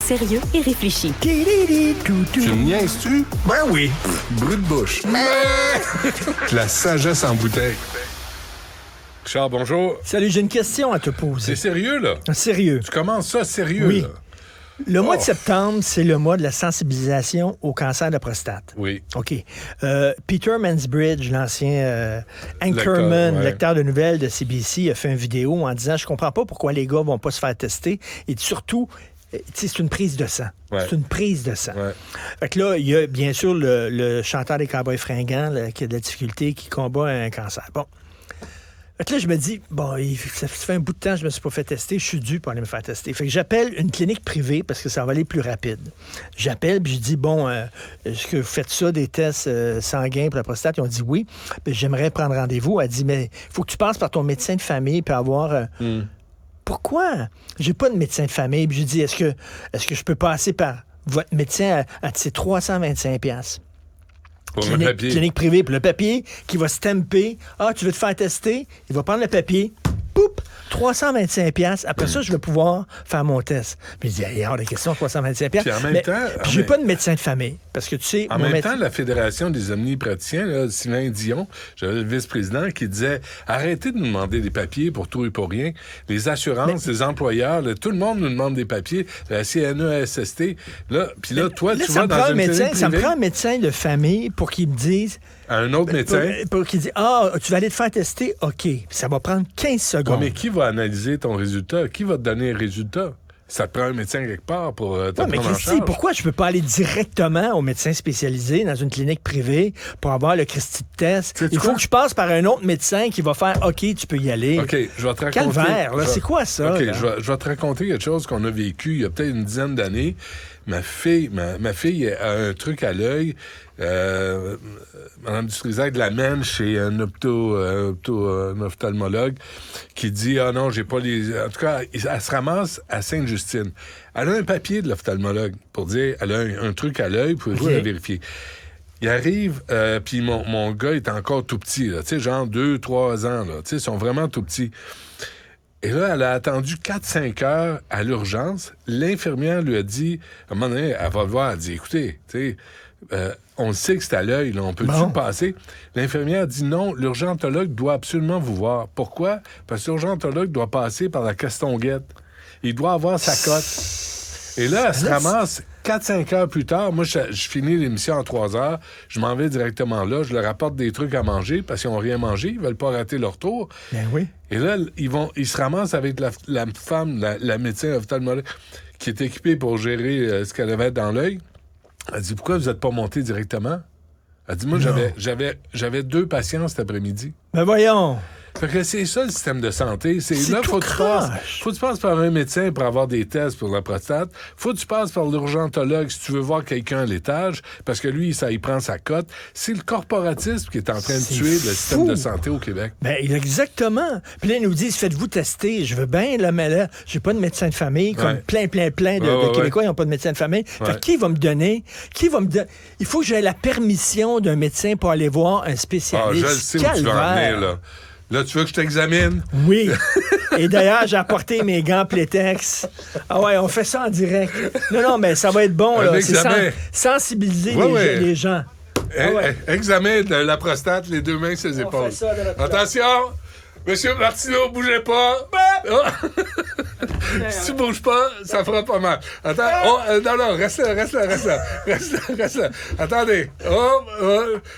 sérieux et réfléchi. Tu me niaises-tu? Ben oui. Brut de bouche. La sagesse en bouteille. Richard, bonjour. Salut, j'ai une question à te poser. C'est sérieux, là? Sérieux. Tu commences ça sérieux, Oui. là? Le mois de septembre, c'est le mois de la sensibilisation au cancer de la prostate. Oui. OK. Peter Mansbridge, l'ancien anchorman, lecteur de nouvelles de CBC, a fait une vidéo en disant « Je comprends pas pourquoi les gars vont pas se faire tester. » Et surtout, c'est une prise de sang. Ouais. C'est une prise de sang. Ouais. Fait que là, il y a bien sûr le chanteur des Cowboys fringants là, qui a de la difficulté, qui combat un cancer. Bon. Fait que là, je me dis, ça fait un bout de temps que je me suis pas fait tester, je suis dû pour aller me faire tester. Fait que j'appelle une clinique privée parce que ça va aller plus rapide. J'appelle, puis je dis, est-ce que vous faites ça, des tests sanguins pour la prostate? Ils ont dit oui. Puis j'aimerais prendre rendez-vous. Elle dit, mais il faut que tu passes par ton médecin de famille puis avoir... Pourquoi? J'ai pas de médecin de famille. Puis je dis, est-ce que je peux passer par votre médecin à ces 325$? Clinique privée. Puis le papier qui va stamper. Ah, tu veux te faire tester? Il va prendre le papier. Poup! 325$. Après ça, je vais pouvoir faire mon test. Puis il dit, il y a des questions, 325$. Puis en même temps... Puis j'ai pas de médecin de famille. Parce que tu sais... En même temps, la Fédération des omnipraticiens, là, Sylvain Dion, j'avais le vice-président, qui disait, arrêtez de nous demander des papiers pour tout et pour rien. Les assurances, les employeurs, là, tout le monde nous demande des papiers. La CNESST. Là, puis là, toi, tu vas dans une clinique privée. Ça me prend un médecin de famille pour qu'il me dise... Un autre médecin? Pour qu'il dise, tu vas aller te faire tester? OK. Puis ça va prendre 15 secondes. Ouais, mais qui va analyser ton résultat? Qui va te donner un résultat? Ça te prend un médecin quelque part pour te prendre en charge. Pourquoi je peux pas aller directement au médecin spécialisé dans une clinique privée pour avoir le Christy de test? Il faut que je passe par un autre médecin qui va faire, OK, tu peux y aller. OK, je vais te raconter... Calvaire, là, c'est quoi ça? OK, là? je vais te raconter quelque chose qu'on a vécu il y a peut-être une dizaine d'années. Ma fille a un truc à l'œil. Mme Dutrisac l'amène chez un ophtalmologue qui dit « Ah non, j'ai pas les... » En tout cas, elle se ramasse à Sainte-Justine. Elle a un papier de l'ophtalmologue pour dire « Elle a un truc à l'œil, pouvez-vous la vérifier? » Il arrive, puis mon gars est encore tout petit, là, tu sais, genre 2-3 ans, là, tu sais, ils sont vraiment tout petits. Et là, elle a attendu 4-5 heures à l'urgence. L'infirmière lui a dit, à un moment donné, elle va le voir, elle dit, écoutez, tu sais, on le sait que c'est à l'œil, là, on peut-tu le passer? L'infirmière a dit non, l'urgentologue doit absolument vous voir. Pourquoi? Parce que l'urgentologue doit passer par la castonguette. Il doit avoir sa cote. Et là, elle se ramasse 4-5 heures plus tard. Moi, je finis l'émission en 3 heures. Je m'en vais directement là. Je leur apporte des trucs à manger parce qu'ils n'ont rien mangé. Ils veulent pas rater leur tour. Ben oui. Et là, ils se ramassent avec la femme, la médecin ophtalmologue, qui est équipée pour gérer ce qu'elle avait dans l'œil. Elle dit, pourquoi vous n'êtes pas monté directement? Elle dit, moi, j'avais 2 patients cet après-midi. Ben voyons! Fait que c'est ça le système de santé. C'est là, faut que tu passes par un médecin pour avoir des tests pour la prostate. Faut que tu passes par l'urgentologue si tu veux voir quelqu'un à l'étage, parce que lui, ça, il prend sa cote. C'est le corporatisme qui est en train de tuer le système de santé au Québec. Ben, exactement. Puis là, ils nous disent, faites-vous tester. Je veux bien, là, mais là, j'ai pas de médecin de famille, comme plein de Québécois, ils n'ont pas de médecin de famille. Fait que qui va me donner? Il faut que j'aie la permission d'un médecin pour aller voir un spécialiste. Je le sais où tu vas en venir, là. Là, tu veux que je t'examine? Oui. Et d'ailleurs, j'ai apporté mes gants Playtex. Ah ouais, on fait ça en direct. Non, mais ça va être bon, là. C'est sensibiliser les gens. Examen de la prostate, les 2 mains sur les épaules. Attention! Monsieur Martineau, bougez pas! Si tu bouges pas, ça fera pas mal. Attends, non, reste là. Attendez.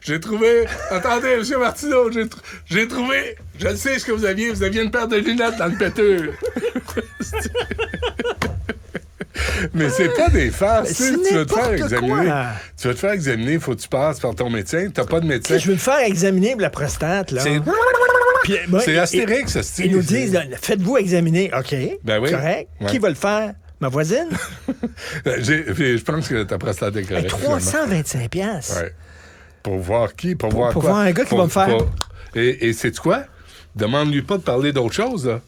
J'ai trouvé... Attendez, monsieur Martineau, j'ai trouvé... Je le sais ce que vous aviez une paire de lunettes dans le péteux. Mais c'est pas des farces. Tu veux te faire examiner. Tu veux te faire examiner, faut que tu passes par ton médecin. T'as pas de médecin. Je veux me faire examiner pour la prostate, là. C'est Astérix, ça, Ils nous disent, faites-vous examiner. OK, ben oui. Correct. Ouais. Qui va le faire? Ma voisine? Je pense que ta prostate est correcte. 325$. Ouais. Pour voir qui? Pour voir quoi? Pour voir un gars qui va me faire... Et sais-tu quoi? Demande-lui pas de parler d'autre chose, là.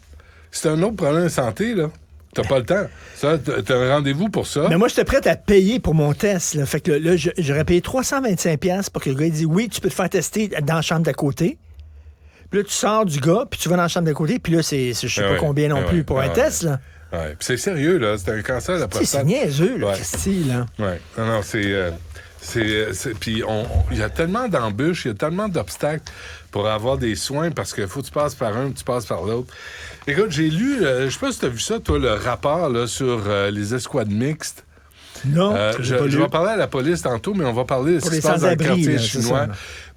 C'est un autre problème de santé, là. T'as pas le temps. Ça, t'as un rendez-vous pour ça. Mais moi, j'étais prêt à payer pour mon test. Là. Fait que là, j'aurais payé 325$ pour que le gars il dise oui, tu peux te faire tester dans la chambre d'à côté. Puis là, tu sors du gars, puis tu vas dans la chambre d'à côté, puis là, c'est je sais pas combien non plus pour un test, là. Ouais. Puis c'est sérieux, là. C'est un cancer de la prostate. C'est niaiseux, là, Ouais. Christy, là. Oui. Non, puis il y a tellement d'embûches, il y a tellement d'obstacles pour avoir des soins parce qu'il faut que tu passes par un, tu passes par l'autre. Écoute, j'ai lu, je sais pas si tu as vu ça, toi, le rapport là, sur les escouades mixtes. Non, je vais parler à la police tantôt, mais on va parler de ce qui se passe dans le quartier chinois.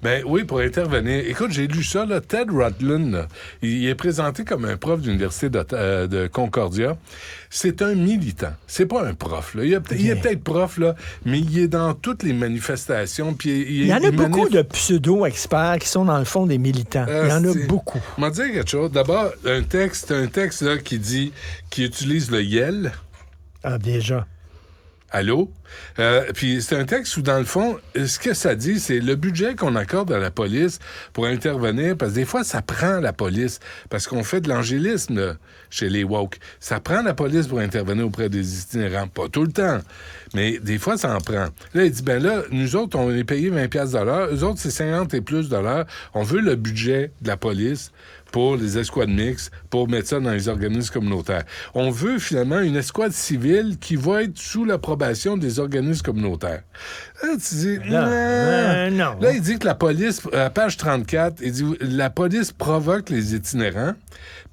Ben oui, pour intervenir. Écoute, j'ai lu ça, là, Ted Rutland, là, il est présenté comme un prof d'université de Concordia. C'est un militant. C'est pas un prof, là. Il est peut-être prof, là, mais il est dans toutes les manifestations. Puis il y en a beaucoup de pseudo-experts qui sont dans le fond des militants. Il y en a beaucoup. Je vais te dire quelque chose. D'abord, un texte là, qui utilise le YEL. Ah, déjà. Allô? Puis c'est un texte où, dans le fond, ce que ça dit, c'est le budget qu'on accorde à la police pour intervenir, parce que des fois, ça prend la police, parce qu'on fait de l'angélisme là, chez les woke. Ça prend la police pour intervenir auprès des itinérants. Pas tout le temps, mais des fois, ça en prend. Là, il dit, ben là, nous autres, on est payés 20$ de l'heure. Eux autres, c'est 50 et plus de l'heure. On veut le budget de la police pour les escouades mixtes, pour mettre ça dans les organismes communautaires. On veut finalement une escouade civile qui va être sous l'approbation des organismes communautaires. Là, tu dis... Non. Là, il dit que la police, à page 34, il dit la police provoque les itinérants,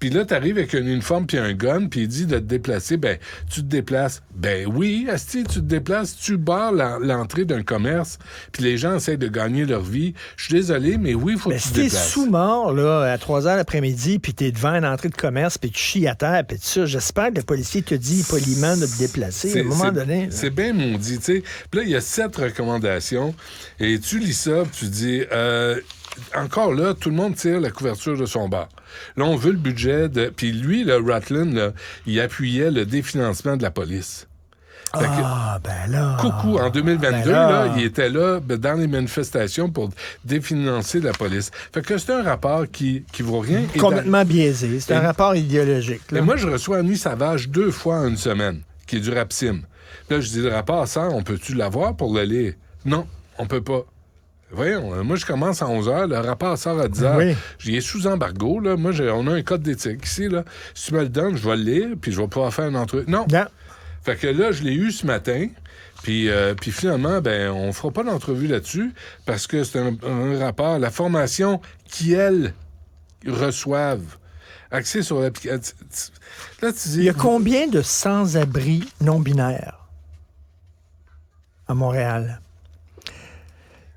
puis là, tu arrives avec un uniforme puis un gun, puis il dit de te déplacer, ben, tu te déplaces. Ben oui, asti, tu te déplaces, tu barres l'entrée d'un commerce, puis les gens essayent de gagner leur vie. Je suis désolé, mais oui, il faut que tu te déplaces. Si t'es sous-mort, là, à 3h l'après-midi, puis t'es devant une entrée de commerce, puis tu chies à terre, puis tout ça, j'espère que le policier te dit poliment de te déplacer à un moment donné. C'est bien maudit, tu sais. Puis là, il y a 7 recommandations, et tu lis ça, puis tu dis... encore là, tout le monde tire la couverture de son bord. Là, on veut le budget de... Puis lui, le Rutland, là, il appuyait le définancement de la police. Ben là... Coucou, en 2022, là, il était là dans les manifestations pour définancer la police. Fait que c'est un rapport qui vaut rien. Complètement biaisé. C'est un rapport idéologique. Là. Et moi, je reçois Annie Savage 2 fois en une semaine, qui est du Rapsim. Là, je dis, le rapport sort, on peut-tu l'avoir pour le lire? Non, on peut pas. Voyons, moi, je commence à 11h, le rapport sort à 10h. Oui. J'y ai sous embargo, là. Moi, on a un code d'éthique ici, là. Si tu me le donnes, je vais le lire, puis je vais pouvoir faire une entrevue. Non. Fait que là, je l'ai eu ce matin, puis finalement, ben, on fera pas d'entrevue là-dessus, parce que c'est un rapport, la formation qui, elles, reçoivent, axée sur l'application. Là, tu dis... Il y a combien de sans-abri non-binaires à Montréal?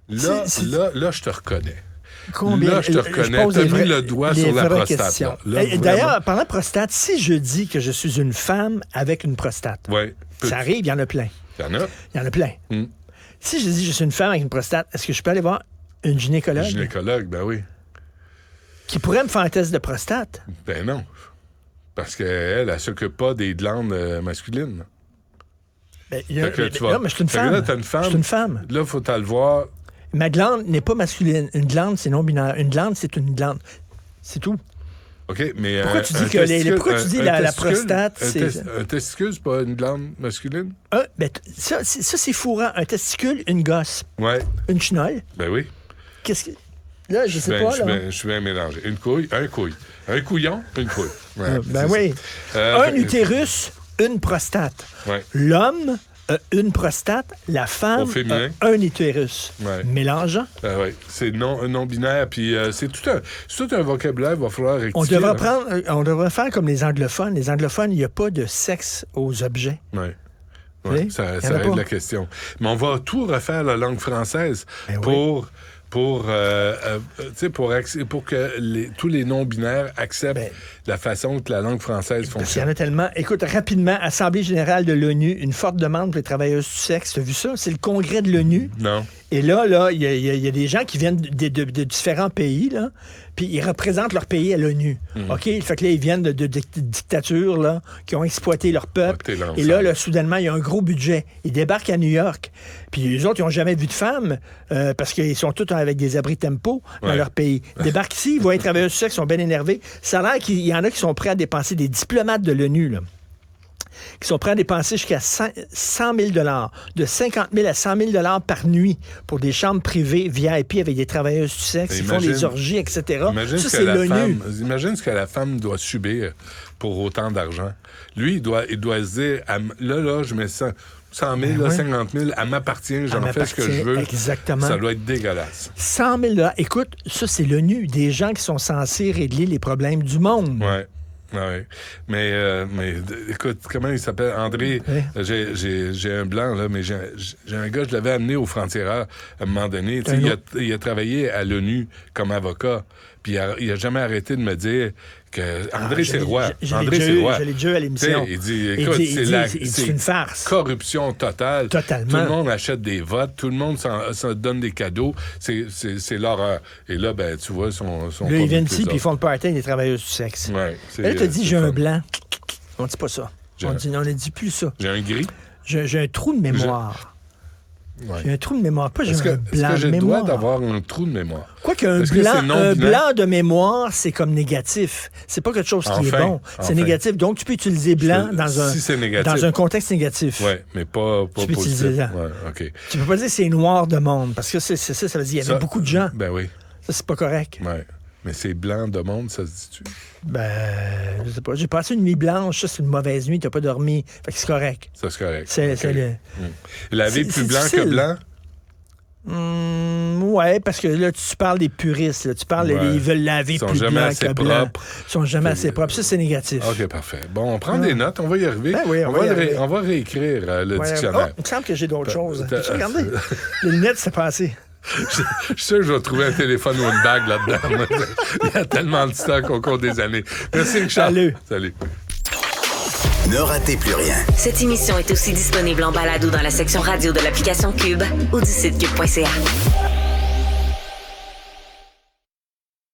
Là, je te reconnais. Combien? Là, je te reconnais. Tu as mis le doigt sur la prostate. D'ailleurs, parlant de prostate, si je dis que je suis une femme avec une prostate, ça arrive, il y en a plein. Il y en a? Il y en a plein. Si je dis que je suis une femme avec une prostate, est-ce que je peux aller voir une gynécologue? Une gynécologue, ben oui. Qui pourrait me faire un test de prostate? Ben non. Parce qu'elle, elle s'occupe pas des glandes masculines. Ben, non, mais je suis une femme. Là, t'as une femme. Je suis une femme. Là, faut le voir. Ma glande n'est pas masculine. Une glande, c'est non-binaire. Une glande, c'est une glande. C'est tout. OK, mais... Pourquoi tu dis que la prostate, c'est... Un testicule, c'est pas une glande masculine? Ben, ça, c'est fourrant. Un testicule, une gosse. Ouais. Une chenille. Ben oui. Qu'est-ce que... Là, je sais pas, là. Je suis bien mélangé. Une couille, un couille. Un couillon, une couille. Ouais, ben oui. Un utérus, une prostate. Ouais. L'homme... une prostate, la femme un utérus. Ouais. Mélangeant. Oui, c'est non-binaire, puis c'est tout un vocabulaire qu'il va falloir rectifier. On devrait faire comme les anglophones. Les anglophones, il n'y a pas de sexe aux objets. Oui. Ouais, ça règle la question. Mais on va tout refaire la langue française pour que tous les non-binaires acceptent la façon que la langue française fonctionne. Il y en a tellement. Écoute, rapidement, Assemblée générale de l'ONU, une forte demande pour les travailleuses du sexe. Tu as vu ça? C'est le congrès de l'ONU. Non. Et là, il y a des gens qui viennent de différents pays, là, puis ils représentent leur pays à l'ONU. OK? Fait que là, ils viennent de dictatures, là, qui ont exploité leur peuple. Et là, soudainement, il y a un gros budget. Ils débarquent à New York. Puis les autres, ils n'ont jamais vu de femmes parce qu'ils sont tous avec des abris tempo dans leur pays. Ils débarquent ici, ils voient les travailleurs du sexe, ils sont bien énervés. Ça a l'air qu'il y en a qui sont prêts à dépenser des diplomates de l'ONU, là. qui sont prêts à dépenser jusqu'à 100 000 de 50 000 à 100 000 par nuit pour des chambres privées VIP avec des travailleuses du sexe, ils font des orgies, etc. Imagine ça, c'est l'ONU. Imagine ce que la femme doit subir pour autant d'argent. Lui, il doit se dire, là, je mets 100 000, 50 000, elle m'appartient, j'en fais ce que je veux. Exactement. Ça doit être dégueulasse. 100 000 $. Écoute, ça, c'est l'ONU, des gens qui sont censés régler les problèmes du monde. Ouais. Oui, mais écoute, comment il s'appelle? André, j'ai un blanc, là, mais j'ai un gars, je l'avais amené au frontières à un moment donné. Il a travaillé à l'ONU comme avocat, puis il a jamais arrêté de me dire que André, c'est roi. André, c'est roi. Je l'ai déjà à l'émission. Il dit, écoute, c'est une farce. Corruption totale. Totalement. Tout le monde achète des votes, tout le monde s'en donne des cadeaux. C'est l'horreur. Et là, ben, tu vois, son là, ils viennent ici, puis ils font le party des travailleuses du sexe. Ouais, là, tu as dit, j'ai un blanc. On dit pas ça. On ne dit plus ça. J'ai un gris. J'ai un trou de mémoire. Ouais. J'ai un trou de mémoire, pas j'ai un blanc de mémoire. Est-ce que j'ai le droit d'avoir un trou de mémoire? Quoi qu'un blanc de mémoire, c'est comme négatif. C'est pas quelque chose qui est bon. C'est négatif. Donc, tu peux utiliser blanc dans un contexte négatif. Oui, mais pas tu peux positif. Utiliser ouais, okay. Tu peux pas dire que c'est noir de monde, parce que ça veut dire qu'il y avait beaucoup de gens. Ben oui. Ça, c'est pas correct. Oui. Mais c'est blanc de monde, ça se dit-tu? Ben, je sais pas. J'ai passé une nuit blanche, ça, c'est une mauvaise nuit, t'as pas dormi. Fait que c'est correct. Ça, c'est correct. C'est Laver plus blanc que blanc? Ouais, parce que là, tu parles des puristes. Là. Tu parles, ils veulent laver plus blanc que blanc. Ils sont jamais assez propres. Ça, c'est négatif. OK, parfait. Bon, on prend des notes, on va y arriver. Ben oui, on va réécrire le dictionnaire. Oh, il me semble que j'ai d'autres choses. Regardez, les lunettes, c'est passé. Je suis sûr que je vais trouver un téléphone ou une bague là-dedans. Il y a tellement de stock au cours des années. Merci, Richard. Salut. Ne ratez plus rien. Cette émission est aussi disponible en balado dans la section radio de l'application Cube ou du site cube.ca.